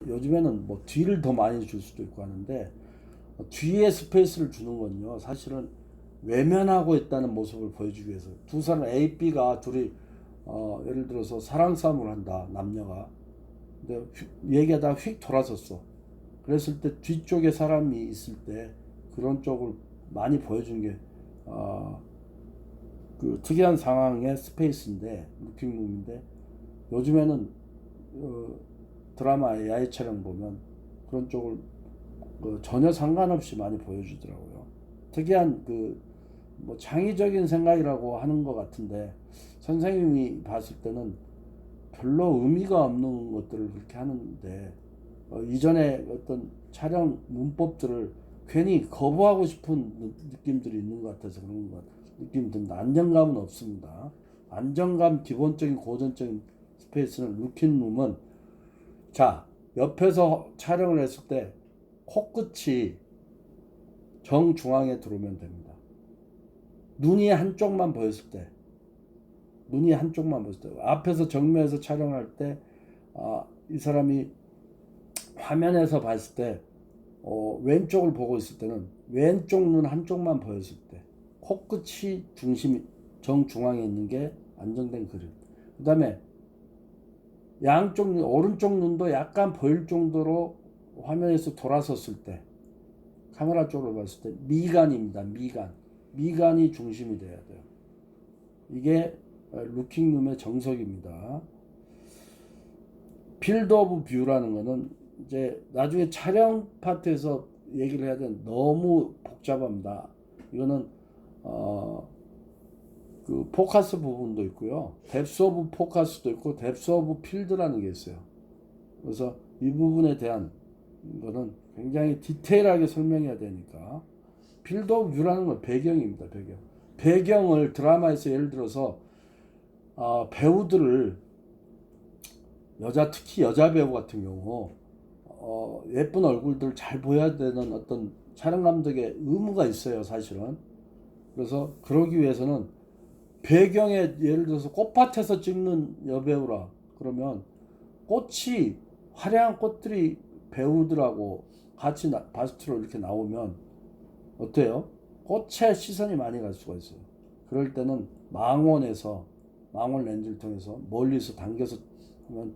요즘에는 뭐 뒤를 더 많이 줄 수도 있고 하는데, 뒤에 스페이스를 주는 건요 사실은 외면하고 있다는 모습을 보여주기 위해서. 두 사람 A, B가 둘이 예를 들어서 사랑 싸움을 한다, 남녀가. 근데 얘기하다가 휙 돌아섰어. 그랬을 때 뒤쪽에 사람이 있을 때 그런 쪽을 많이 보여준 게 그 특이한 상황의 스페이스인데, 루킹룸인데, 요즘에는 어, 드라마의 야외 촬영 보면 그런 쪽을 전혀 상관없이 많이 보여주더라고요. 특이한 뭐 창의적인 생각이라고 하는 것 같은데, 선생님이 봤을 때는 별로 의미가 없는 것들을 그렇게 하는데, 이전에 어떤 촬영 문법들을 괜히 거부하고 싶은 느낌들이 있는 것 같아서 그런 것 느낌이 듭니다. 안정감은 없습니다. 안정감, 기본적인 고전적인 스페이스는, 루킹룸은, 자, 옆에서 촬영을 했을 때 코끝이 정중앙에 들어오면 됩니다. 눈이 한쪽만 보였을 때, 눈이 한쪽만 보였을 때, 앞에서 정면에서 촬영할 때, 이 사람이 화면에서 봤을 때, 왼쪽을 보고 있을 때는 왼쪽 눈 한쪽만 보였을 때, 코끝이 중심이 정중앙에 있는 게 안정된 그림. 그 다음에 양쪽 눈, 오른쪽 눈도 약간 보일 정도로 화면에서 돌아섰을 때, 카메라 쪽으로 봤을 때 미간입니다. 미간이 중심이 돼야 돼요. 이게 루킹룸의 정석입니다. 필드 오브 뷰라는 거는 이제 나중에 촬영 파트에서 얘기를 해야 되는, 너무 복잡합니다. 이거는 그 포커스 부분도 있고요. 뎁스 오브 포커스도 있고 뎁스 오브 필드라는 게 있어요. 그래서 이 부분에 대한 거는 굉장히 디테일하게 설명해야 되니까, 필드 오브 뷰라는 건 배경입니다. 배경을 드라마에서 예를 들어서 배우들을, 특히 여자 배우 같은 경우 예쁜 얼굴들 잘 보여야 되는 어떤 촬영 감독의 의무가 있어요, 사실은. 그래서 그러기 위해서는 배경에 예를 들어서 꽃밭에서 찍는 여배우라 그러면 꽃이, 화려한 꽃들이 배우들하고 같이 바스트로 이렇게 나오면 어때요? 꽃에 시선이 많이 갈 수가 있어요. 그럴 때는 망원 렌즈를 통해서 멀리서 당겨서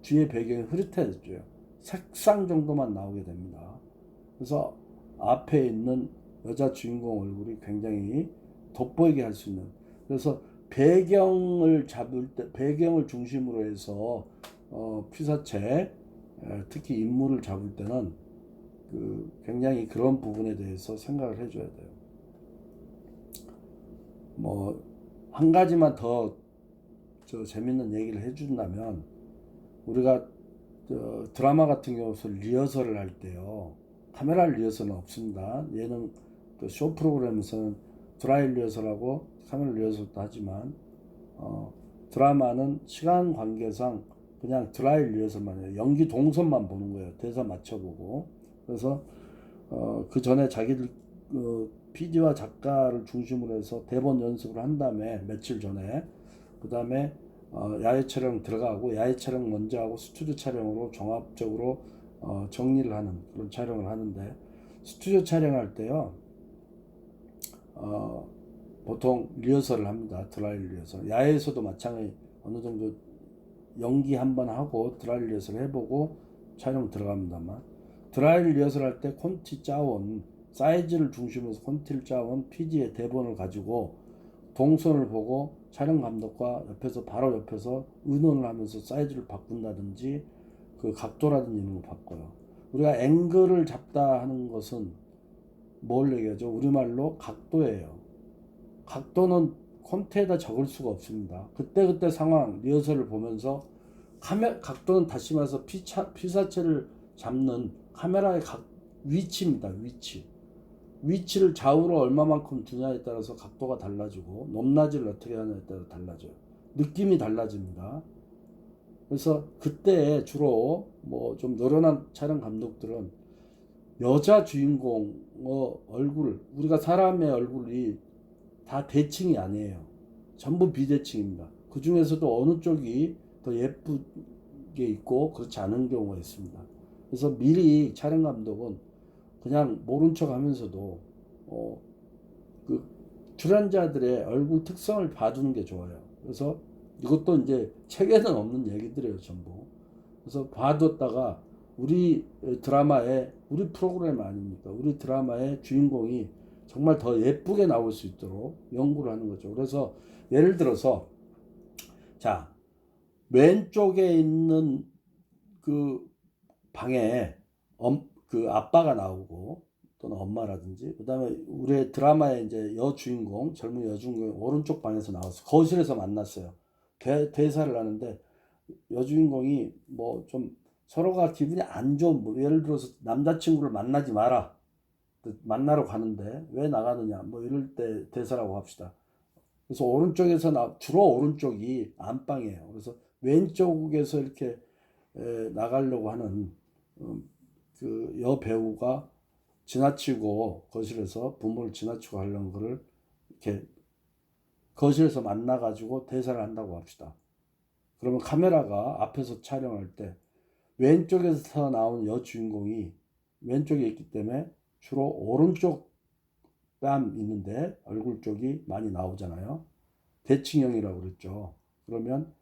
뒤에 배경이 흐릿해져요. 색상 정도만 나오게 됩니다. 그래서 앞에 있는 여자 주인공 얼굴이 굉장히 돋보이게 할 수 있는. 그래서 배경을 중심으로 해서 피사체, 특히 인물을 잡을 때는 굉장히 그런 부분에 대해서 생각을 해줘야 돼요. 뭐 한 가지만 더 재밌는 얘기를 해준다면, 우리가 드라마 같은 경우서 리허설을 할 때요, 카메라 리허설은 없습니다. 얘는 쇼 프로그램에서는 드라이 리허설하고 카메라 리허설도 하지만, 드라마는 시간 관계상 그냥 드라이 리허설만 해요. 연기 동선만 보는 거예요. 대사 맞춰보고. 그래서 그 전에 자기들 PD와 작가를 중심으로 해서 대본 연습을 한 다음에, 며칠 전에, 그 다음에 야외 촬영 들어가고, 야외 촬영 먼저 하고 스튜디오 촬영으로 종합적으로 정리를 하는 그런 촬영을 하는데, 스튜디오 촬영할 때요 보통 리허설을 합니다. 드라이 리허설. 야외에서도 마찬가지 어느 정도 연기 한번 하고 드라이 리허설 해보고 촬영 들어갑니다만, 드라이 리허설 할 때 콘티 짜온, 사이즈를 중심으로 해서 콘티를 짜온 PD의 대본을 가지고 동선을 보고 촬영 감독과 바로 옆에서 의논을 하면서 사이즈를 바꾼다든지 그 각도라든지 이런 거 바꿔요. 우리가 앵글을 잡다 하는 것은 뭘 얘기하죠? 우리말로 각도예요. 각도는 콘테에다 적을 수가 없습니다. 그때 상황 리허설을 보면서 각도는, 다시 말해서 피사체를 잡는 카메라의 위치입니다. 위치를 좌우로 얼마만큼 두냐에 따라서 각도가 달라지고, 높낮이를 어떻게 하냐에 따라 달라져요. 느낌이 달라집니다. 그래서 그때 주로 뭐 좀 노련한 촬영 감독들은 여자 주인공의 얼굴, 우리가 사람의 얼굴이 다 대칭이 아니에요. 전부 비대칭입니다. 그 중에서도 어느 쪽이 더 예쁘게 있고 그렇지 않은 경우가 있습니다. 그래서 미리 촬영 감독은 그냥 모른 척 하면서도 그 출연자들의 얼굴 특성을 봐주는 게 좋아요. 그래서 이것도 이제 책에는 없는 얘기들이에요, 전부. 그래서 봐뒀다가 우리 드라마의 우리 프로그램 아닙니까? 우리 드라마의 주인공이 정말 더 예쁘게 나올 수 있도록 연구를 하는 거죠. 그래서 예를 들어서 자, 왼쪽에 있는 그 방에 그 아빠가 나오고 또는 엄마라든지 그다음에 우리 드라마의 이제 여주인공 젊은 여주인공이 오른쪽 방에서 나왔어. 거실에서 만났어요. 대사를 하는데 여주인공이 뭐 좀 서로가 기분이 안 좋은 뭐 예를 들어서 남자친구를 만나지 마라. 만나러 가는데 왜 나가느냐 뭐 이럴 때 대사라고 합시다. 그래서 오른쪽에서 주로 오른쪽이 안방이에요. 그래서 왼쪽에서 이렇게 나가려고 하는 그 여배우가 지나치고 거실에서 부모를 지나치고 하려는 거를 이렇게 거실에서 만나가지고 대사를 한다고 합시다. 그러면 카메라가 앞에서 촬영할 때 왼쪽에서 나온 여주인공이 왼쪽에 있기 때문에 주로 오른쪽 뺨 있는데 얼굴 쪽이 많이 나오잖아요. 대칭형이라고 그랬죠. 그러면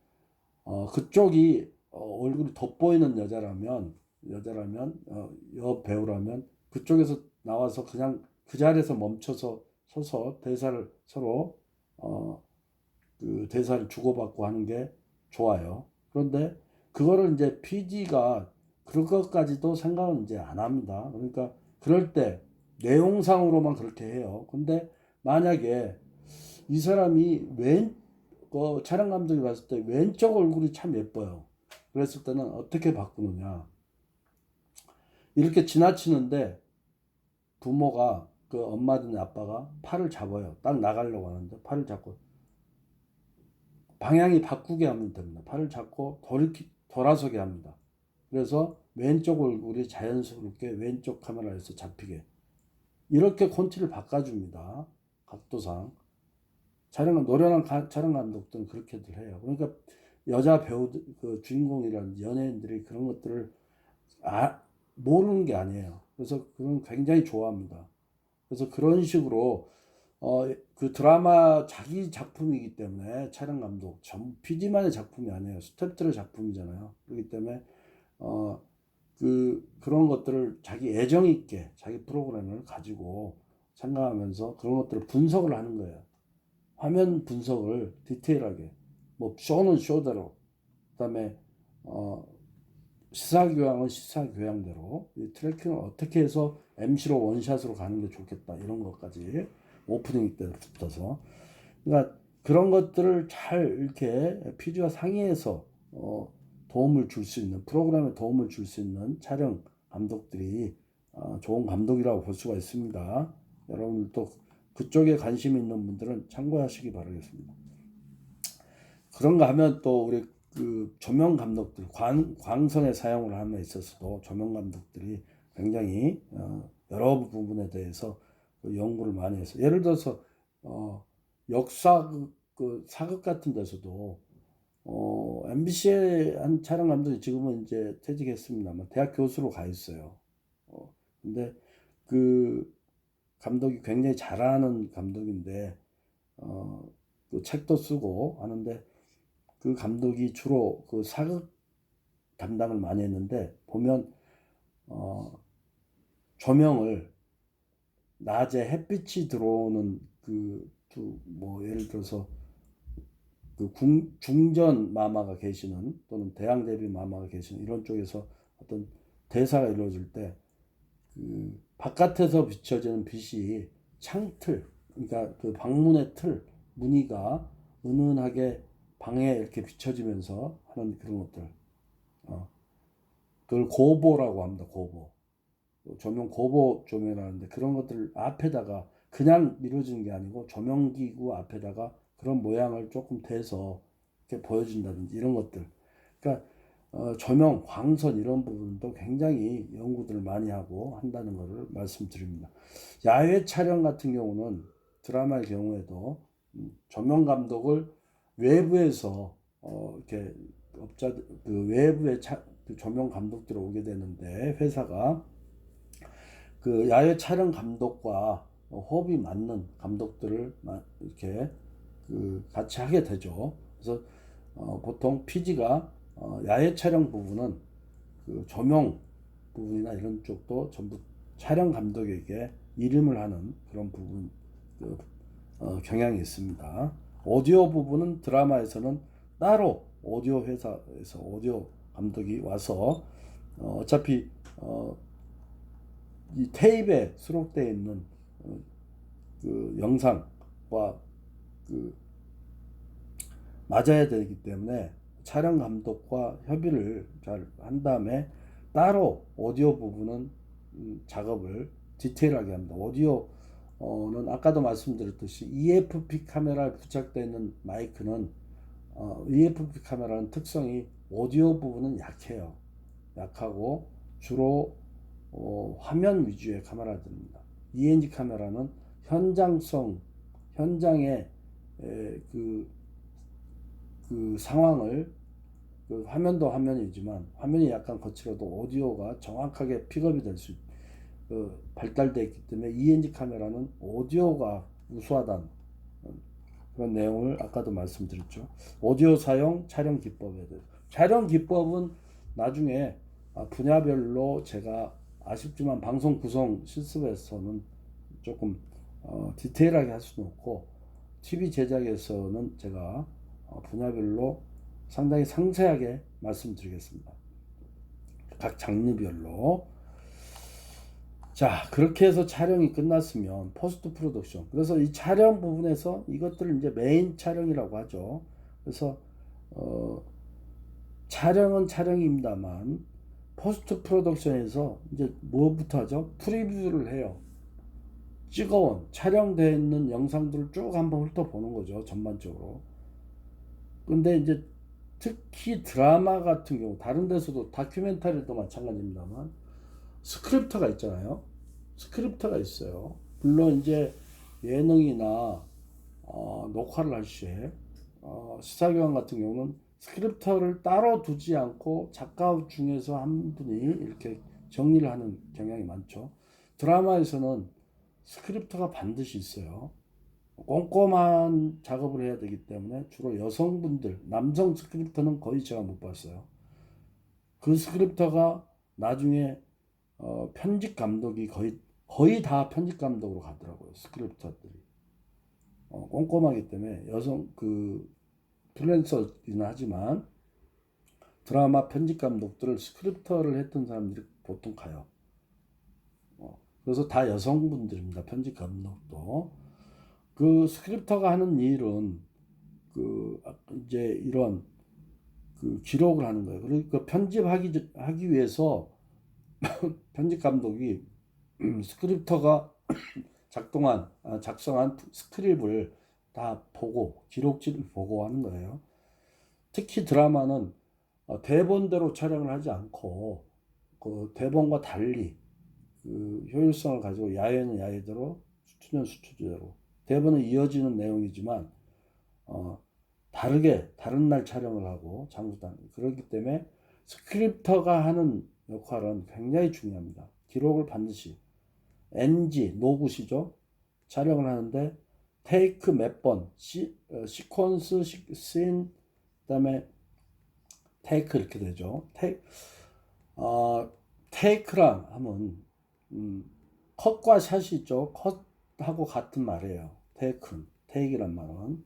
그쪽이 얼굴이 돋보이는 여자라면 여배우라면 그쪽에서 나와서 그냥 그 자리에서 멈춰서 서서 대사를 서로 그 대사를 주고받고 하는 게 좋아요. 그런데 그거를 이제 PD가 그럴 것까지도 생각은 이제 안 합니다. 그러니까 그럴 때 내용상으로만 그렇게 해요. 근데 만약에 이 사람이 촬영 감독이 봤을 때 왼쪽 얼굴이 참 예뻐요. 그랬을 때는 어떻게 바꾸느냐. 이렇게 지나치는데 부모가 그 엄마든 아빠가 팔을 잡아요. 딱 나가려고 하는데 팔을 잡고 방향이 바꾸게 하면 됩니다. 팔을 잡고 돌아서게 합니다. 그래서 왼쪽 얼굴이 자연스럽게 왼쪽 카메라에서 잡히게 이렇게 콘티를 바꿔줍니다. 각도상. 노련한 촬영 감독들은 그렇게들 해요. 그러니까 여자 배우들, 그 주인공이라는 연예인들이 그런 것들을 모르는 게 아니에요. 그래서 그건 굉장히 좋아합니다. 그래서 그런 식으로 그 드라마 자기 작품이기 때문에 촬영 감독 PD만의 작품이 아니에요. 스태프들의 작품이잖아요. 그렇기 때문에 그런 것들을 자기 애정 있게 자기 프로그램을 가지고 생각하면서 그런 것들을 분석을 하는 거예요. 화면 분석을 디테일하게 뭐 쇼는 쇼대로 그다음에 시사교양은 시사교양대로 이 트래킹을 어떻게 해서 MC로 원샷으로 가는 게 좋겠다 이런 것까지 오프닝 때부터서 그러니까 그런 것들을 잘 이렇게 PD와 상의해서 도움을 줄 수 있는 프로그램에 도움을 줄 수 있는 촬영 감독들이 좋은 감독이라고 볼 수가 있습니다. 여러분들도 그쪽에 관심 있는 분들은 참고하시기 바라겠습니다. 그런가 하면 또 우리 그 조명 감독들 광선의 사용을 함에 있어서도 조명 감독들이 굉장히 여러 부분에 대해서 연구를 많이 해서 예를 들어서 역사 그 사극 같은 데서도 MBC의 한 촬영 감독이 지금은 이제 퇴직했습니다만 대학 교수로 가 있어요. 근데 그 감독이 굉장히 잘하는 감독인데 그 책도 쓰고 하는데 그 감독이 주로 그 사극 담당을 많이 했는데 보면 조명을 낮에 햇빛이 들어오는 뭐 예를 들어서 그 중전 마마가 계시는 또는 대항대비 마마가 계시는 이런 쪽에서 어떤 대사가 이루어질 때 그 바깥에서 비춰지는 빛이 창틀 그러니까 그 방문의 틀 무늬가 은은하게 방에 이렇게 비춰지면서 하는 그런 것들 그걸 고보라고 합니다. 고보 조명 고보 조명이라는데 그런 것들 앞에다가 그냥 밀어주는 게 아니고 조명기구 앞에다가 그런 모양을 조금 대서 이렇게 보여준다든지 이런 것들 그러니까 조명, 광선 이런 부분도 굉장히 연구들을 많이 하고 한다는 것을 말씀드립니다. 야외 촬영 같은 경우는 드라마의 경우에도 조명 감독을 외부에서 이렇게 그 외부의 그 조명 감독들이 오게 되는데 회사가 그 야외 촬영 감독과 호흡이 맞는 감독들을 이렇게 그 같이 하게 되죠. 그래서 보통 PG가 야외 촬영 부분은 그 조명 부분이나 이런 쪽도 전부 촬영 감독에게 이름을 하는 그런 부분 그, 경향이 있습니다. 오디오 부분은 드라마에서는 따로 오디오 회사에서 오디오 감독이 와서 어차피 이 테이프에 수록되어 있는 그 영상과 그 맞아야 되기 때문에 촬영 감독과 협의를 잘 한 다음에 따로 오디오 부분은 작업을 디테일하게 합니다. 오디오는 아까도 말씀드렸듯이 EFP 카메라에 부착되어 있는 마이크는 EFP 카메라는 특성이 오디오 부분은 약해요. 약하고 주로 화면 위주의 카메라들입니다. ENG 카메라는 현장성, 현장의 그 상황을 그 화면도 화면이지만 화면이 약간 거칠어도 오디오가 정확하게 픽업이 될 수 발달되어 있기 때문에 ENG 카메라는 오디오가 우수하다는 그런 내용을 아까도 말씀드렸죠. 오디오 사용 촬영 기법에 대해서 촬영 기법은 나중에 분야별로 제가 아쉽지만 방송 구성 실습에서는 조금 디테일하게 할 수는 없고 TV 제작에서는 제가 분야별로 상당히 상세하게 말씀드리겠습니다. 각 장르별로. 자, 그렇게 해서 촬영이 끝났으면 포스트 프로덕션. 그래서 이 촬영 부분에서 이것들을 이제 메인 촬영이라고 하죠. 그래서 촬영은 촬영입니다만 포스트 프로덕션에서 이제 뭐부터 하죠? 프리뷰를 해요. 찍어온 촬영되어 있는 영상들을 쭉 한번 훑어보는 거죠. 전반적으로. 근데 이제 특히 드라마 같은 경우 다른 데서도 다큐멘터리도 마찬가지입니다만 스크립트가 있잖아요. 스크립트가 있어요. 물론 이제 예능이나 녹화를 할 시에 시사교양 같은 경우는 스크립트를 따로 두지 않고 작가 중에서 한 분이 이렇게 정리를 하는 경향이 많죠. 드라마에서는 스크립트가 반드시 있어요. 꼼꼼한 작업을 해야 되기 때문에 주로 여성분들, 남성 스크립터는 거의 제가 못 봤어요. 그 스크립터가 나중에 편집 감독이 거의 다 편집 감독으로 가더라고요. 스크립터들이 꼼꼼하기 때문에 여성 그 프리랜서이긴 하지만 드라마 편집 감독들을 스크립터를 했던 사람들이 보통 가요. 그래서 다 여성분들입니다. 편집 감독도. 그 스크립터가 하는 일은 그 이제 이런 그 기록을 하는 거예요. 그러니까 편집하기 위해서 편집 감독이 스크립터가 작성한 스크립을 다 보고 기록지를 보고 하는 거예요. 특히 드라마는 대본대로 촬영을 하지 않고 그 대본과 달리 그 효율성을 가지고 야외는 야외대로 수투는 수투대로 대본은 이어지는 내용이지만 다르게 다른 날 촬영을 하고 장소단 그렇기 때문에 스크립터가 하는 역할은 굉장히 중요합니다. 기록을 반드시 NG 노굿이죠. 촬영을 하는데 테이크 몇 번, 시퀀스, 씬, 그다음에 테이크 이렇게 되죠. 테이크랑 하면 컷과 샷이 있죠. 컷하고 같은 말이에요. 테이크란 말은.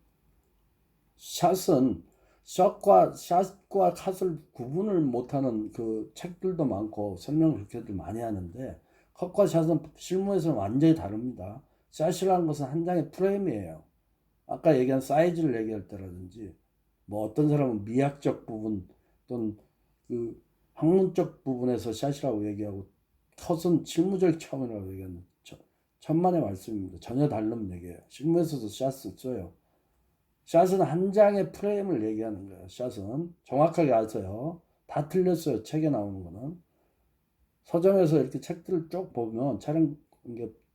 샷은 샷과 컷을 구분을 못하는 그 책들도 많고 설명을 그렇게들 많이 하는데 컷과 샷은 실무에서는 완전히 다릅니다. 샷이라는 것은 한 장의 프레임이에요. 아까 얘기한 사이즈를 얘기할 때라든지 뭐 어떤 사람은 미학적 부분 또는 그 학문적 부분에서 샷이라고 얘기하고 컷은 실무적 차원이라고 얘기하는 천만의 말씀입니다. 전혀 다른 얘기예요. 실무에서도 샷을 써요. 샷은 한 장의 프레임을 얘기하는 거예요. 샷은 정확하게 아세요. 다 틀렸어요. 책에 나오는 거는. 서점에서 이렇게 책들을 쭉 보면 촬영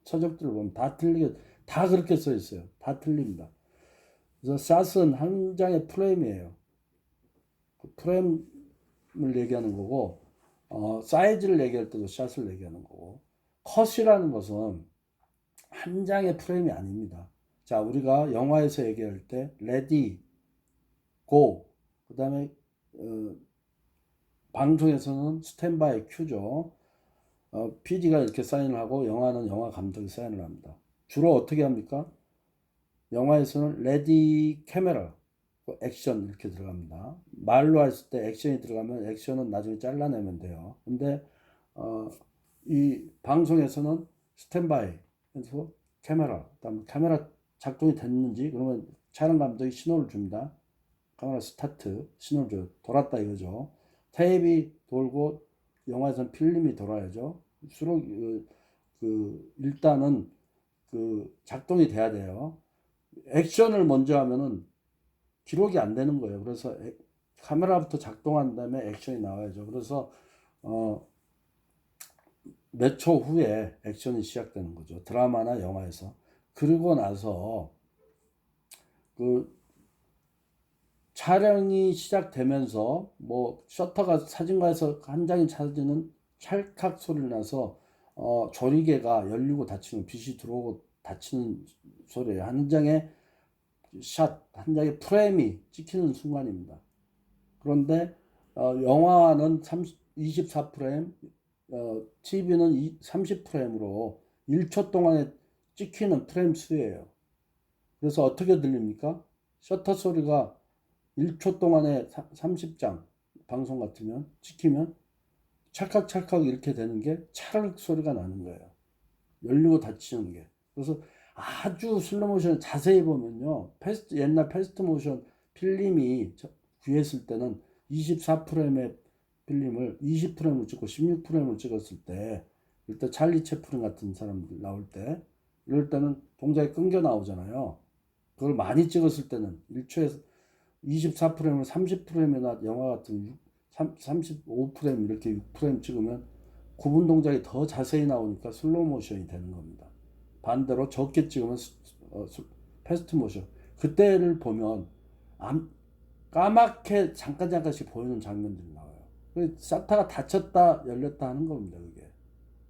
서적들을 보면 다 그렇게 써 있어요. 다 틀립니다. 그래서 샷은 한 장의 프레임이에요. 그 프레임 얘기하는 거고, 사이즈를 얘기할 때도 샷을 얘기하는 거고, 컷이라는 것은 한 장의 프레임이 아닙니다. 자, 우리가 영화에서 얘기할 때 레디, 고, 그 다음에 방송에서는 스탠바이 큐죠. PD가 이렇게 사인을 하고 영화는 영화 감독이 사인을 합니다. 주로 어떻게 합니까? 영화에서는 레디 카메라 액션 이렇게 들어갑니다. 말로 했을 때 액션이 들어가면 액션은 나중에 잘라내면 돼요. 근데 이 방송에서는 스탠바이 해서 카메라, 그다음 카메라 작동이 됐는지 그러면 촬영 감독이 신호를 줍니다. 카메라 스타트 신호를 줘요. 돌았다 이거죠. 테이프이 돌고 영화에서는 필름이 돌아야죠. 수록 일단은 작동이 돼야 돼요. 액션을 먼저 하면은 기록이 안 되는 거예요. 그래서 카메라부터 작동한 다음에 액션이 나와야죠. 그래서 몇 초 후에 액션이 시작되는 거죠. 드라마나 영화에서. 그리고 나서 그 촬영이 시작되면서 뭐 셔터가 사진관에서 한 장의 사진은 찰칵 소리를 나서 조리개가 열리고 닫히는 빛이 들어오고 닫히는 소리예요. 한 장의 샷, 한 장의 프레임이 찍히는 순간입니다. 그런데 영화는 24프레임, TV는 30프레임으로 1초 동안에 찍히는 프레임 수예요. 그래서 어떻게 들립니까? 셔터 소리가 1초 동안에 30장 방송 같으면 찍히면 찰칵찰칵 이렇게 되는 게 찰칵 소리가 나는 거예요. 열리고 닫히는 게. 그래서 아주 슬로모션 자세히 보면요. 옛날 패스트 모션 필름이 구했을 때는 24프레임의 필름을 20프레임을 찍고 16프레임을 찍었을 때 일단 찰리 채플린 같은 사람들 나올 때 이럴 때는 동작이 끊겨 나오잖아요. 그걸 많이 찍었을 때는 1초에서 24프레임을 30프레임이나 영화 같은 35프레임 이렇게 6프레임 찍으면 구분 동작이 더 자세히 나오니까 슬로우 모션이 되는 겁니다. 반대로 적게 찍으면 패스트 모션. 그때를 보면 까맣게 잠깐씩 보이는 장면들이 나와요. 샤타가 닫혔다 열렸다 하는 겁니다. 그게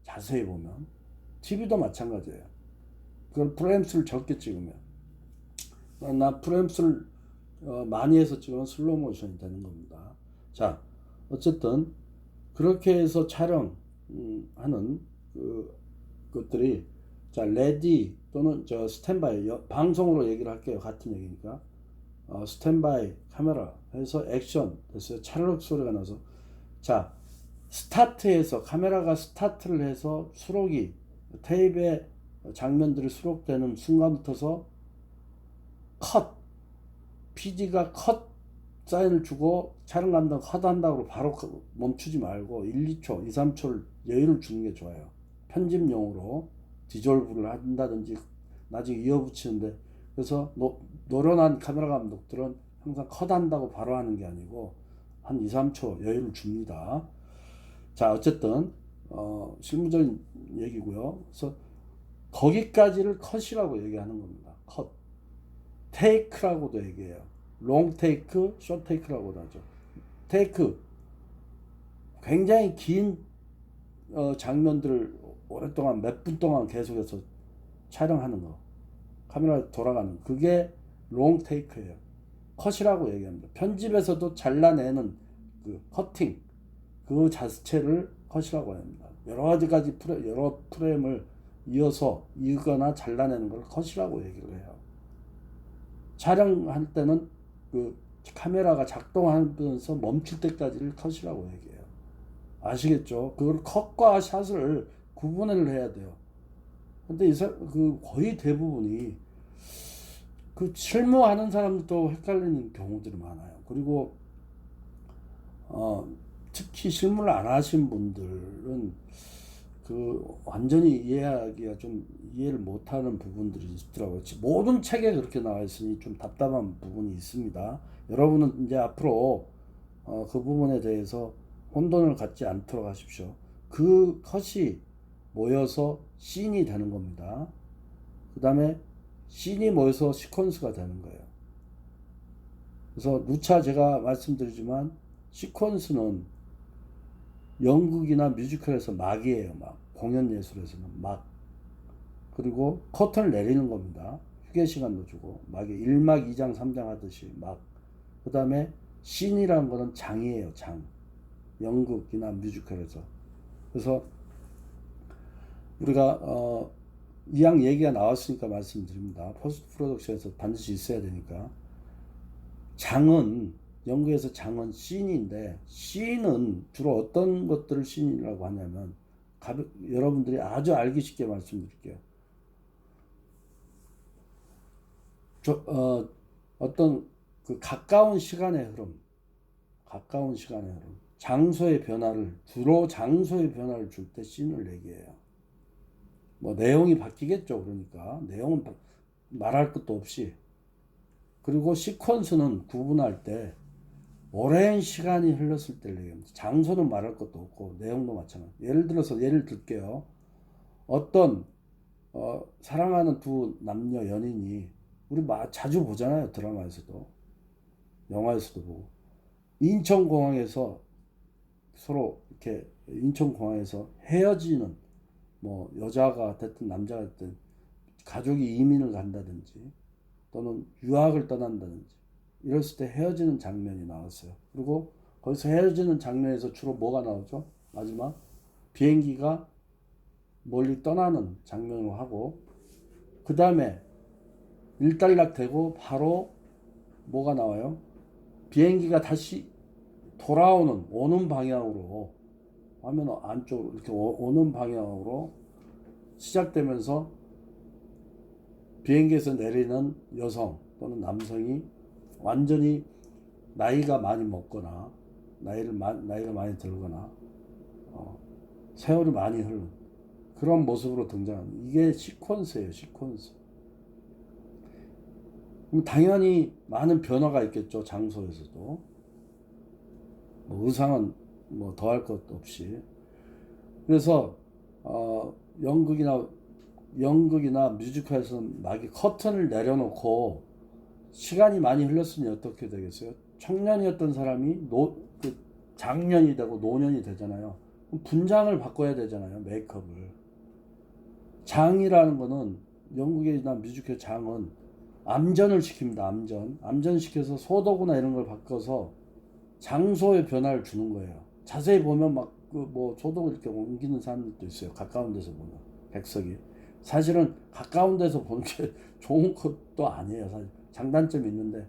자세히 보면 TV도 마찬가지예요. 그걸 프레임 수를 적게 찍으면 나 프레임 수를 많이 해서 찍으면 슬로우 모션이 되는 겁니다. 자, 어쨌든 그렇게 해서 촬영하는 것들이 자 레디 또는 저 스탠바이 방송으로 얘기를 할게요. 같은 얘기니까 스탠바이 카메라 해서 액션 됐어요. 찰럭 소리가 나서 자 스타트해서 카메라가 스타트를 해서 수록이 테이프에 장면들이 수록되는 순간부터서 컷 PD가 컷 사인을 주고 촬영 감독 컷한다고 바로 멈추지 말고 1, 2초, 2, 3초를 여유를 주는 게 좋아요. 편집용으로 디졸브를 한다든지 나중에 이어붙이는데 그래서 노련한 카메라 감독들은 항상 컷한다고 바로 하는 게 아니고 한 2, 3초 여유를 줍니다. 자 어쨌든 실무적인 얘기고요. 그래서 거기까지를 컷이라고 얘기하는 겁니다. 컷. 테이크라고도 얘기해요. 롱 테이크, 숏 테이크라고도 하죠. 테이크 굉장히 긴 장면들을 오랫동안 몇 분 동안 계속해서 촬영하는 거 카메라 돌아가는 그게 롱 테이크예요. 컷이라고 얘기합니다. 편집에서도 잘라내는 그 커팅 그 자체를 컷이라고 합니다. 여러 프레임을 이어거나 잘라내는 걸 컷이라고 얘기를 해요. 촬영할 때는 그 카메라가 작동하면서 멈출 때까지를 컷이라고 얘기해요. 아시겠죠? 그걸 컷과 샷을 구분을 해야 돼요. 근데 거의 대부분이 그 실무하는 사람도 헷갈리는 경우들이 많아요. 그리고 특히 실무를 안 하신 분들은 완전히 이해하기가 좀 이해를 못하는 부분들이 있더라고요. 모든 책에 그렇게 나와 있으니 좀 답답한 부분이 있습니다. 여러분은 이제 앞으로 그 부분에 대해서 혼돈을 갖지 않도록 하십시오. 그 컷이 모여서 씬이 되는 겁니다. 그 다음에 씬이 모여서 시퀀스가 되는 거예요. 그래서 누차 제가 말씀드리지만 시퀀스는 연극이나 뮤지컬에서 막이에요. 막 공연 예술에서는 막. 그리고 커튼을 내리는 겁니다. 휴게 시간도 주고 막이 1막 2장 3장 하듯이 막. 그 다음에 씬이라는 거는 장이에요. 장. 연극이나 뮤지컬에서. 그래서 우리가 이왕 얘기가 나왔으니까 말씀드립니다. 포스트 프로덕션에서 반드시 있어야 되니까. 장은 연극에서 장은 씬인데, 씬은 주로 어떤 것들을 씬이라고 하냐면, 여러분들이 아주 알기 쉽게 말씀드릴게요. 어떤 그 가까운 시간의 흐름, 장소의 변화를, 주로 장소의 변화를 줄 때 씬을 얘기해요. 뭐 내용이 바뀌겠죠. 그러니까 내용은 말할 것도 없이. 그리고 시퀀스는 구분할 때 오랜 시간이 흘렀을 때를 얘기합니다. 장소는 말할 것도 없고 내용도 마찬가지. 예를 들어서 예를 들게요. 어떤 사랑하는 두 남녀 연인이 우리 자주 보잖아요. 드라마에서도 영화에서도 보고 인천공항에서 서로 이렇게 인천공항에서 헤어지는 뭐 여자가 됐든 남자가 됐든 가족이 이민을 간다든지 또는 유학을 떠난다든지 이랬을 때 헤어지는 장면이 나왔어요. 그리고 거기서 헤어지는 장면에서 주로 뭐가 나오죠? 마지막 비행기가 멀리 떠나는 장면으로 하고 그 다음에 일단락되고 바로 뭐가 나와요? 비행기가 다시 돌아오는 오는 방향으로 화면 안쪽으로 이렇게 오는 방향으로 시작되면서 비행기에서 내리는 여성 또는 남성이 완전히 나이가 많이 먹거나 나이가 많이 들거나 세월이 많이 흐른 그런 모습으로 등장하는 이게 시퀀스예요. 시퀀스. 그럼 당연히 많은 변화가 있겠죠. 장소에서도. 뭐 의상은 뭐 더할 것도 없이. 그래서 연극이나 뮤지컬에서는 막이 커튼을 내려놓고 시간이 많이 흘렀으니 어떻게 되겠어요? 청년이었던 사람이 그 장년이 되고 노년이 되잖아요. 그럼 분장을 바꿔야 되잖아요. 메이크업을. 장이라는 거는 연극이나 뮤지컬 장은 암전을 시킵니다. 암전시켜서 소도구나 이런 걸 바꿔서 장소의 변화를 주는 거예요. 자세히 보면 막 그 뭐 소도구 이렇게 옮기는 사람들도 있어요. 가까운 데서 보면 객석이. 사실은 가까운 데서 보는 게 좋은 것도 아니에요. 사실 장단점이 있는데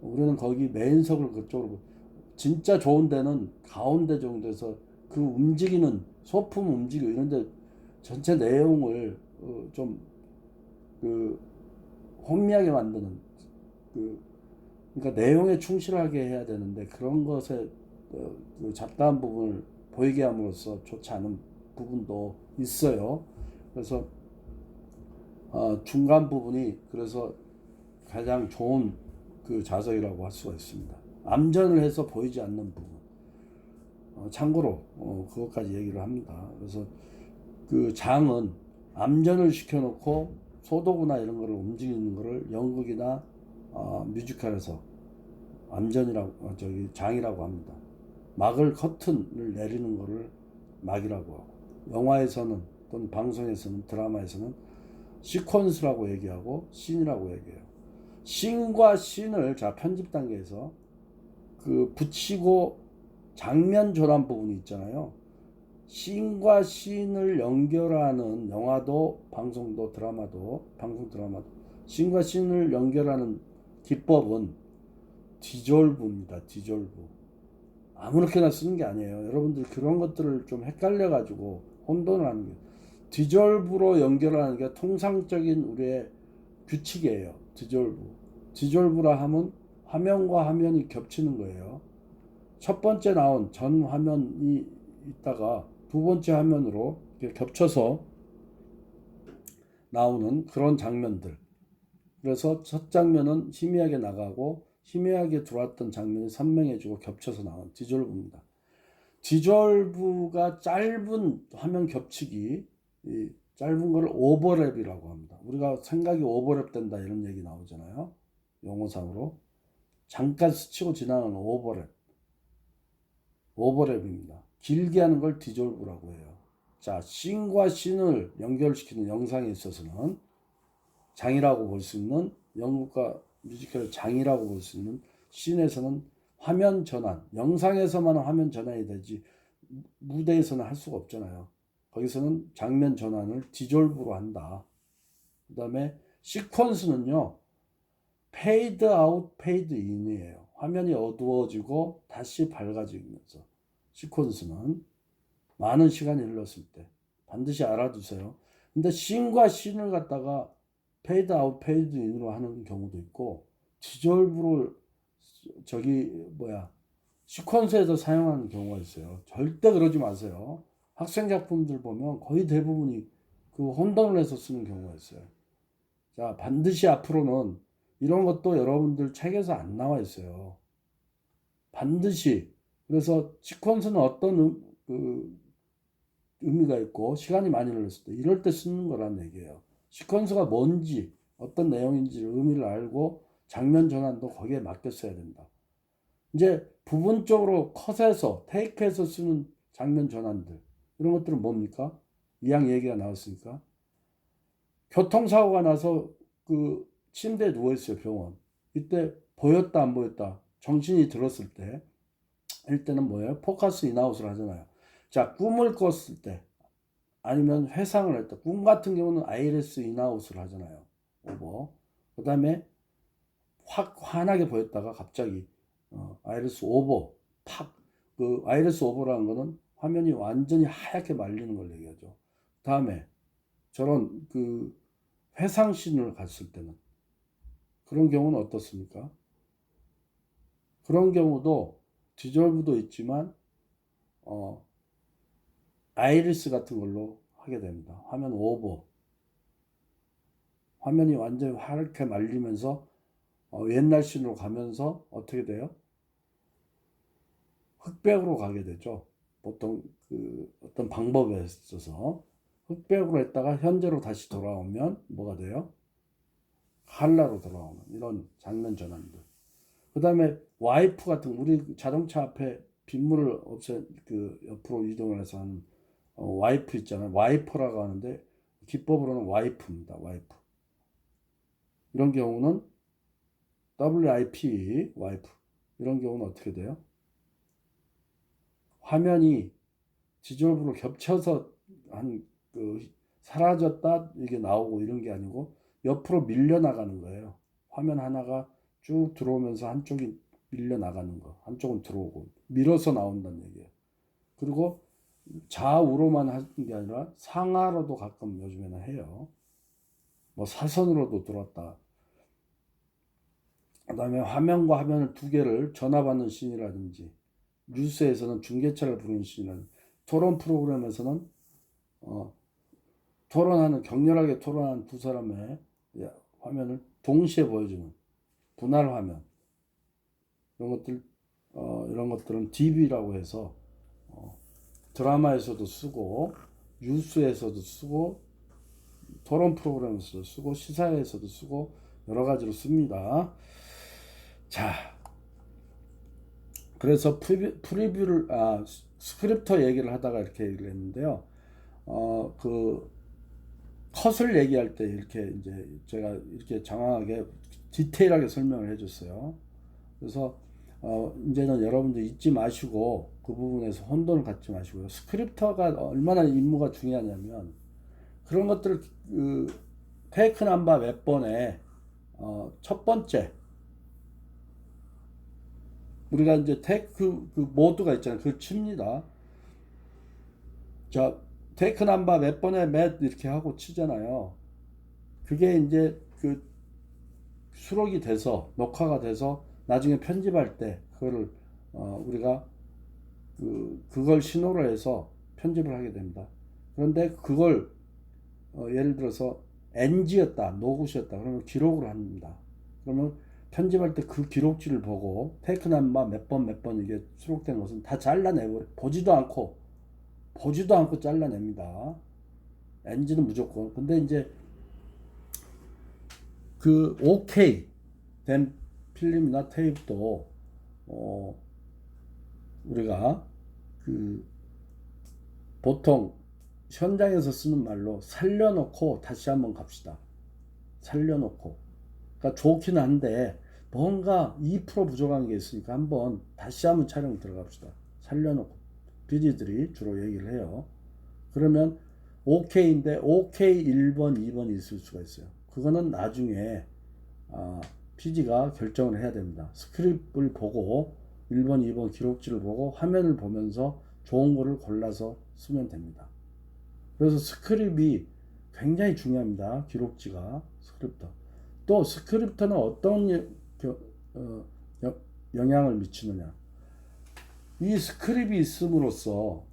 우리는 거기 메인석을 그쪽으로 진짜 좋은 데는 가운데 정도에서 그 움직이는 소품 움직이고 이런데 전체 내용을 좀그 혼미하게 만드는 그 그러니까 내용에 충실하게 해야 되는데 그런 것에 그 잡다한 부분을 보이게 함으로써 좋지 않은 부분도 있어요. 그래서 중간 부분이 그래서 가장 좋은 그 좌석이라고 할 수가 있습니다. 암전을 해서 보이지 않는 부분. 참고로 그것까지 얘기를 합니다. 그래서 그 장은 암전을 시켜놓고 소도구나 이런 거를 움직이는 거를 연극이나 뮤지컬에서 암전이라고 장이라고 합니다. 막을 커튼을 내리는 거를 막이라고 하고 영화에서는 또는 방송에서는 드라마에서는 시퀀스라고 얘기하고 씬이라고 얘기해요. 씬과 씬을 자 편집 단계에서 그 붙이고 장면 조란 부분이 있잖아요. 씬과 씬을 연결하는 영화도 방송도 드라마도 방송 드라마도 씬과 씬을 연결하는 기법은 디졸브입니다. 디졸브. 아무렇게나 쓰는 게 아니에요. 여러분들 그런 것들을 좀 헷갈려 가지고 혼돈을 하는 게 디졸브로 연결하는 게 통상적인 우리의 규칙이에요. 디졸브. 디졸브라 하면 화면과 화면이 겹치는 거예요. 첫 번째 나온 전 화면이 있다가 두 번째 화면으로 겹쳐서 나오는 그런 장면들. 그래서 첫 장면은 희미하게 나가고 희미하게 들어왔던 장면이 선명해지고 겹쳐서 나온 디졸브입니다. 디졸브가 짧은 화면 겹치기, 짧은 거를 오버랩이라고 합니다. 우리가 생각이 오버랩 된다 이런 얘기 나오잖아요. 용어상으로. 잠깐 스치고 지나가는 오버랩입니다. 길게 하는 걸 디졸브라고 해요. 자, 씬과 씬을 연결시키는 영상에 있어서는 장이라고 볼 수 있는, 연극과 뮤지컬의 장이라고 볼 수 있는 씬에서는 화면 전환, 영상에서만 화면 전환이 되지 무대에서는 할 수가 없잖아요. 거기서는 장면 전환을 디졸브로 한다. 그 다음에 시퀀스는요, 페이드 아웃, 페이드 인이에요. 화면이 어두워지고 다시 밝아지면서. 시퀀스는 많은 시간이 흘렀을 때 반드시 알아두세요. 근데 씬과 씬을 갖다가 페이드 아웃, 페이드 인으로 하는 경우도 있고, 디졸브로 시퀀스에서 사용하는 경우가 있어요. 절대 그러지 마세요. 학생 작품들 보면 거의 대부분이 그 혼돈을 해서 쓰는 경우가 있어요. 자, 반드시 앞으로는 이런 것도 여러분들 책에서 안 나와 있어요. 반드시. 그래서 시퀀스는 어떤 의미가 있고 시간이 많이 흘렀을 때 이럴 때 쓰는 거란 얘기예요. 시퀀스가 뭔지 어떤 내용인지 의미를 알고 장면 전환도 거기에 맡겨 써야 된다. 이제 부분적으로 컷에서 테이크에서 쓰는 장면 전환들 이런 것들은 뭡니까? 이왕 얘기가 나왔으니까 교통사고가 나서 그 침대에 누워있어요. 병원. 이때 보였다 안 보였다 정신이 들었을 때 이때는 뭐예요? 포커스 인아웃을 하잖아요. 자, 꿈을 꿨을 때 아니면 회상을 할 때 꿈 같은 경우는 아이리스 인아웃을 하잖아요. 오버. 그 다음에 확 환하게 보였다가 갑자기 아이리스 오버 팍. 그 아이리스 오버라는 거는 화면이 완전히 하얗게 말리는 걸 얘기하죠. 다음에 저런 그 회상씬을 갔을 때는 그런 경우는 어떻습니까? 그런 경우도 디졸브도 있지만 아이리스 같은 걸로 하게 됩니다. 화면 오버. 화면이 완전히 하얗게 말리면서 옛날 씬으로 가면서 어떻게 돼요? 흑백으로 가게 되죠. 보통 그 어떤 방법에 있어서 흑백으로 했다가 현재로 다시 돌아오면 뭐가 돼요? 칼라로 돌아오는 이런 장면 전환들. 그 다음에 와이프 같은 우리 자동차 앞에 빗물을 없애 그 옆으로 이동을 해서 하는 와이프 있잖아요. 와이퍼라고 하는데 기법으로는 와이프입니다. 와이프. 이런 경우는 WIP 와이프. 이런 경우는 어떻게 돼요? 화면이 디졸브로 겹쳐서 사라졌다 이게 나오고 이런 게 아니고 옆으로 밀려 나가는 거예요. 화면 하나가 쭉 들어오면서 한쪽이 밀려 나가는 거, 한쪽은 들어오고 밀어서 나온다는 얘기예요. 그리고 좌우로만 하는 게 아니라 상하로도 가끔 요즘에는 해요. 뭐 사선으로도 들어왔다. 그다음에 화면과 화면을 두 개를 전화받는 씬이라든지 뉴스에서는 중계차를 부르는 씬이라든지 토론 프로그램에서는 토론하는 격렬하게 토론하는 두 사람의 화면을 동시에 보여주는 분할 화면 이런 것들은 DB라고 해서 드라마에서도 쓰고 뉴스에서도 쓰고 토론 프로그램에서도 쓰고 시사에서도 쓰고 여러 가지로 씁니다. 자, 그래서 프리뷰를 스크립터 얘기를 하다가 이렇게 얘기를 했는데요. 그 컷을 얘기할 때 이렇게 이제 제가 이렇게 장황하게 디테일하게 설명을 해줬어요. 그래서 이제는 여러분들 잊지 마시고 그 부분에서 혼돈을 갖지 마시고요. 스크립터가 얼마나 임무가 중요하냐면 그런 것들을 테이크 넘버 몇 번에 첫 번째 우리가 이제 테이크 그 모드가 있잖아요. 그걸 칩니다. 자, 테이크 넘버 몇 번에 몇 이렇게 하고 치잖아요. 그게 이제 그 수록이 돼서 녹화가 돼서 나중에 편집할 때 그거를 우리가 그걸 신호로 해서 편집을 하게 됩니다. 그런데 그걸 예를 들어서 NG였다, 노굿이었다 그러면 기록을 합니다. 그러면 편집할 때 그 기록지를 보고 테이크 넘버 몇 번 몇 번 이게 수록된 것은 다 잘라내고 보지도 않고 잘라냅니다. NG는 무조건. 근데 이제 그 OK 된 필름이나 테이프도 우리가 그 보통 현장에서 쓰는 말로 살려놓고 다시 한번 갑시다. 살려놓고. 그러니까 좋긴 한데 뭔가 2% 부족한 게 있으니까 한번 다시 한번 촬영 들어갑시다. 살려놓고. PD들이 주로 얘기를 해요. 그러면 OK인데 OK 1번, 2번이 있을 수가 있어요. 그거는 나중에 PD가 결정을 해야 됩니다. 스크립트를 보고 1번, 2번 기록지를 보고 화면을 보면서 좋은 거를 골라서 쓰면 됩니다. 그래서 스크립이 굉장히 중요합니다. 기록지가 스크립터. 또 스크립터는 어떤 어, 영향을 미치느냐. 이 스크립이 있음으로써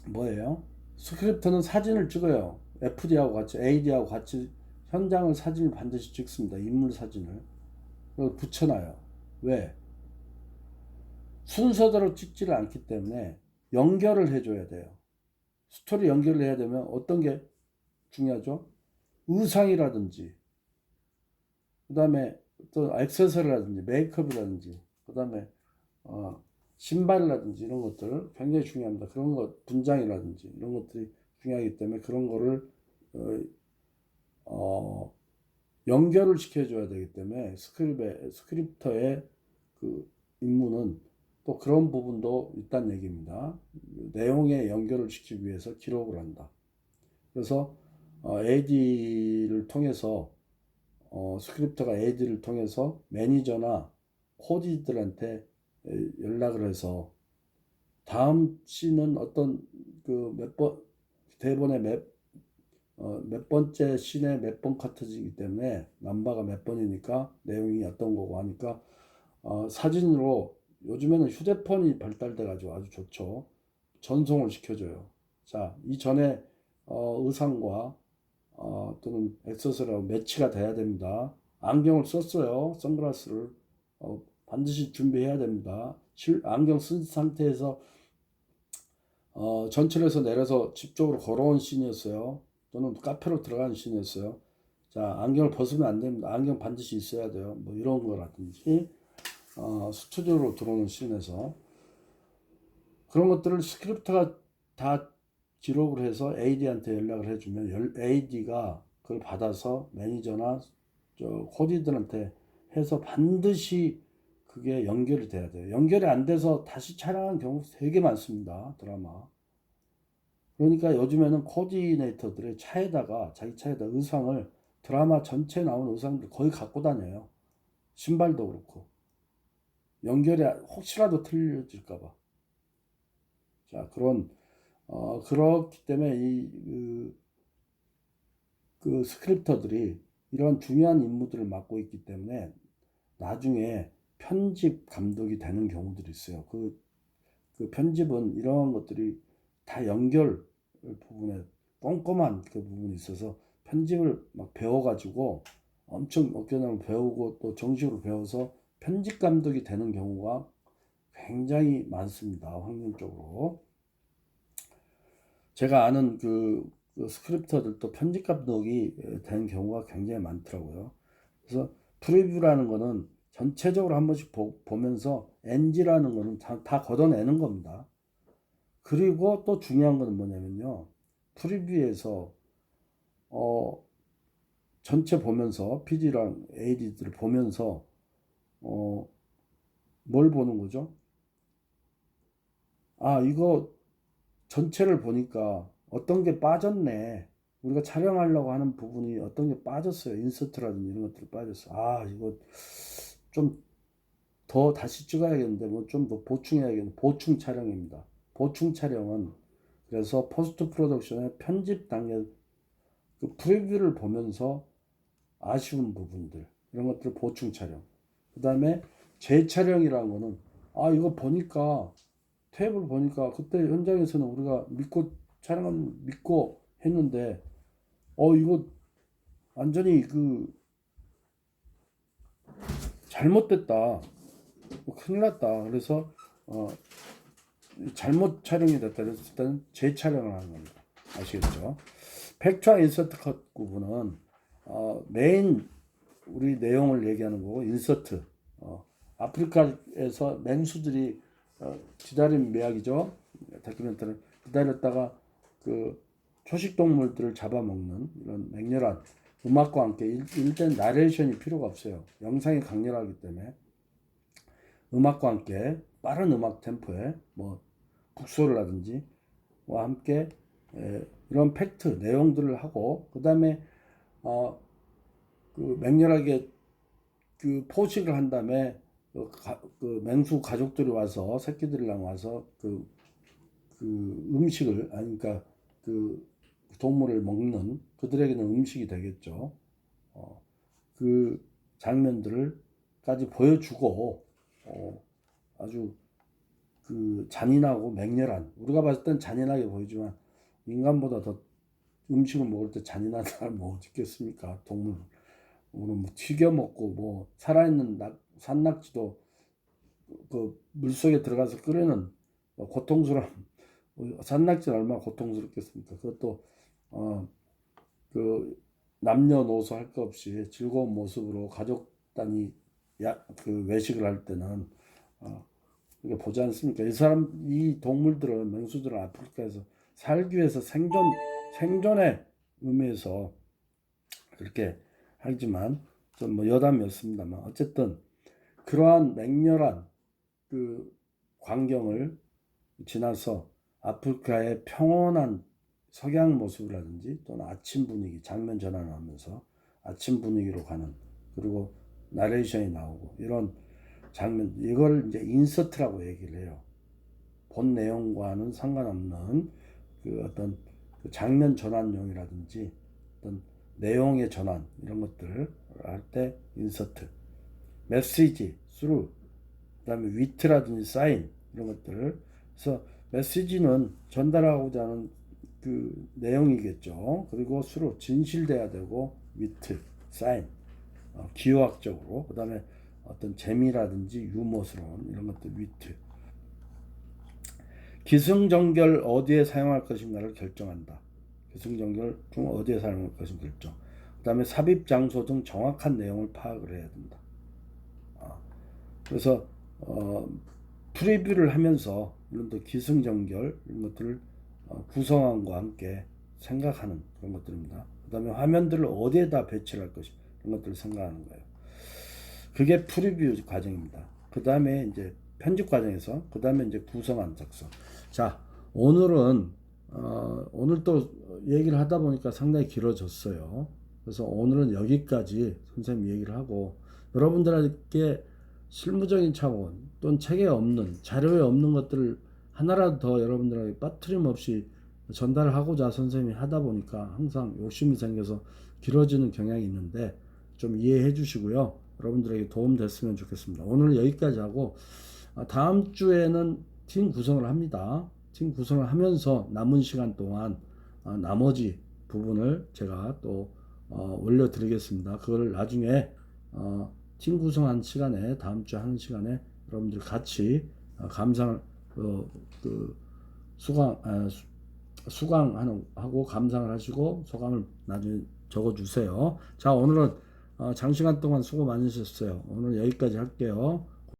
뭐예요? 스크립터는 사진을 찍어요. FD하고 같이, AD하고 같이 현장을 사진을 반드시 찍습니다. 인물 사진을. 그리고 붙여놔요. 왜? 순서대로 찍지를 않기 때문에 연결을 해줘야 돼요. 스토리 연결을 해야 되면 어떤 게 중요하죠? 의상이라든지, 그 다음에 또 액세서리라든지, 메이크업이라든지, 그 다음에 신발이라든지 이런 것들 굉장히 중요합니다. 그런 것, 분장이라든지 이런 것들이 중요하기 때문에 그런 거를 어, 어, 연결을 시켜줘야 되기 때문에 스크립터의 그 임무는 또 그런 부분도 있다는 얘기입니다. 내용에 연결을 시키기 위해서 기록을 한다. 그래서 AD를 통해서 스크립터가 AD를 통해서 매니저나 코디들한테 연락을 해서 다음 씬은 어떤 그 몇 번 대본의 몇 번째 씬에 몇 번 커트지기 때문에 남바가 몇 번이니까 내용이 어떤 거고 하니까 사진으로 요즘에는 휴대폰이 발달돼 가지고 아주 좋죠. 전송을 시켜줘요. 자, 이전에 의상과 또는 액세서리하고 매치가 돼야 됩니다. 안경을 썼어요. 선글라스를 반드시 준비해야 됩니다. 안경 쓴 상태에서 전철에서 내려서 집 쪽으로 걸어온 씬이었어요. 또는 카페로 들어가는 씬이었어요. 자, 안경을 벗으면 안 됩니다. 안경 반드시 있어야 돼요. 뭐 이런 거라든지 스튜디오로 들어오는 씬에서 그런 것들을 스크립트가 다 기록을 해서 AD한테 연락을 해주면 AD가 그걸 받아서 매니저나 코디들한테 해서 반드시 그게 연결이 돼야 돼요. 연결이 안 돼서 다시 촬영한 경우 되게 많습니다. 드라마. 그러니까 요즘에는 코디네이터들의 차에다가 자기 차에다 의상을 드라마 전체에 나온 의상들 거의 갖고 다녀요. 신발도 그렇고. 연결이 혹시라도 틀려질까 봐. 자, 그렇기 때문에 그 스크립터들이 이런 중요한 임무들을 맡고 있기 때문에 나중에 편집 감독이 되는 경우들이 있어요. 그 편집은 이런 것들이 다 연결 부분에 꼼꼼한 그 부분이 있어서 편집을 막 배워가지고 엄청 어깨너머 배우고 또 정식으로 배워서 편집 감독이 되는 경우가 굉장히 많습니다. 확률적으로. 제가 아는 그 스크립터들도 편집 감독이 된 경우가 굉장히 많더라고요. 그래서 프리뷰라는 거는 전체적으로 한 번씩 보면서 NG라는 거는 다 걷어내는 겁니다. 그리고 또 중요한 거는 뭐냐면요. 프리뷰에서 전체 보면서 PD랑 AD들을 보면서 뭘 보는 거죠? 이거 전체를 보니까 어떤 게 빠졌네. 우리가 촬영하려고 하는 부분이 어떤 게 빠졌어요. 인서트라든지 이런 것들이 빠졌어. 이거 좀 더 다시 찍어야겠는데 뭐 좀 더 보충해야겠는데 보충 촬영입니다. 보충 촬영은 그래서 포스트 프로덕션의 편집 단계 그 프리뷰를 보면서 아쉬운 부분들 이런 것들 보충 촬영. 그 다음에 재촬영이라는 거는 이거 보니까 테이블 보니까 그때 현장에서는 우리가 믿고 촬영은 믿고 했는데 이거 완전히 그 잘못됐다. 큰일 났다. 그래서 잘못 촬영이 됐다. 그래서 일단 재촬영을 하는 겁니다. 아시겠죠? 팩트와 인서트 컷 부분은 메인 우리 내용을 얘기하는 거고 인서트 아프리카에서 맹수들이 기다린 매약이죠. 다큐멘터리 기다렸다가 그 초식 동물들을 잡아먹는 이런 맹렬한 음악과 함께 일단 나레이션이 필요가 없어요. 영상이 강렬하기 때문에 음악과 함께 빠른 음악 템포에 뭐 북소리라든지 와 함께 이런 팩트 내용들을 하고 그 다음에 그 맹렬하게 그 포식을 한 다음에 그 맹수 가족들이 와서 새끼들이랑 와서 그 음식을 아니 그러니까 그 동물을 먹는 그들에게는 음식이 되겠죠. 그 장면들을까지 보여주고 아주 그 잔인하고 맹렬한 우리가 봤을 땐 잔인하게 보이지만 인간보다 더 음식을 먹을 때 잔인한 사람 뭐 어딨겠습니까? 동물 우리 뭐 튀겨 먹고 뭐 살아있는 산낙지도 그 물속에 들어가서 끓이는 고통스러운 산낙지는 얼마나 고통스럽겠습니까? 그것도 그 남녀노소 할 것 없이 즐거운 모습으로 가족 단위 그 외식을 할 때는 이게 보지 않습니까? 이 동물들은 맹수들은 아프리카에서 살기 위해서 생존의 의미에서 그렇게 하지만 좀 뭐 여담이었습니다만 어쨌든 그러한 맹렬한 그 광경을 지나서 아프리카의 평온한 석양 모습이라든지 또는 아침 분위기 장면 전환을 하면서 아침 분위기로 가는 그리고 나레이션이 나오고 이런 장면 이걸 이제 인서트라고 얘기를 해요. 본 내용과는 상관없는 그 어떤 그 장면 전환용이라든지 어떤 내용의 전환 이런 것들을 할 때 인서트 메시지 through 그다음에 위트라든지 사인 이런 것들을 그래서 메시지는 전달하고자 하는 그 내용이겠죠. 그리고 through 진실돼야 되고 위트 사인 기호학적으로 그다음에 어떤 재미라든지 유머스러운 이런 것들 위트 기승전결 어디에 사용할 것인가를 결정한다. 기승전결 중 어디에 사용할 것인 결정. 그 다음에 삽입 장소 등 정확한 내용을 파악을 해야 된다. 그래서 프리뷰를 하면서 이런 또 기승전결 이런 것들을 구성함과 함께 생각하는 그런 것들입니다. 그 다음에 화면들을 어디에다 배치할 것이 이런 것들을 생각하는 거예요. 그게 프리뷰 과정입니다. 그 다음에 이제 편집 과정에서 그 다음에 이제 구성안 작성. 자 오늘은 오늘 또 얘기를 하다 보니까 상당히 길어졌어요. 그래서 오늘은 여기까지 선생님 얘기를 하고 여러분들에게 실무적인 차원 또는 책에 없는 자료에 없는 것들을 하나라도 더 여러분들에게 빠트림 없이 전달을 하고자 선생님이 하다 보니까 항상 욕심이 생겨서 길어지는 경향이 있는데 좀 이해해 주시고요. 여러분들에게 도움 됐으면 좋겠습니다. 오늘 여기까지 하고 다음 주에는 팀 구성을 합니다. 팀 구성을 하면서 남은 시간 동안 나머지 부분을 제가 또 올려드리겠습니다. 그걸 나중에 팀 구성한 시간에 다음 주 하는 시간에 여러분들 같이 감상을 수강하는 하고 감상을 하시고 소감을 나중에 적어주세요. 자 오늘은 장시간 동안 수고 많으셨어요. 오늘 여기까지 할게요.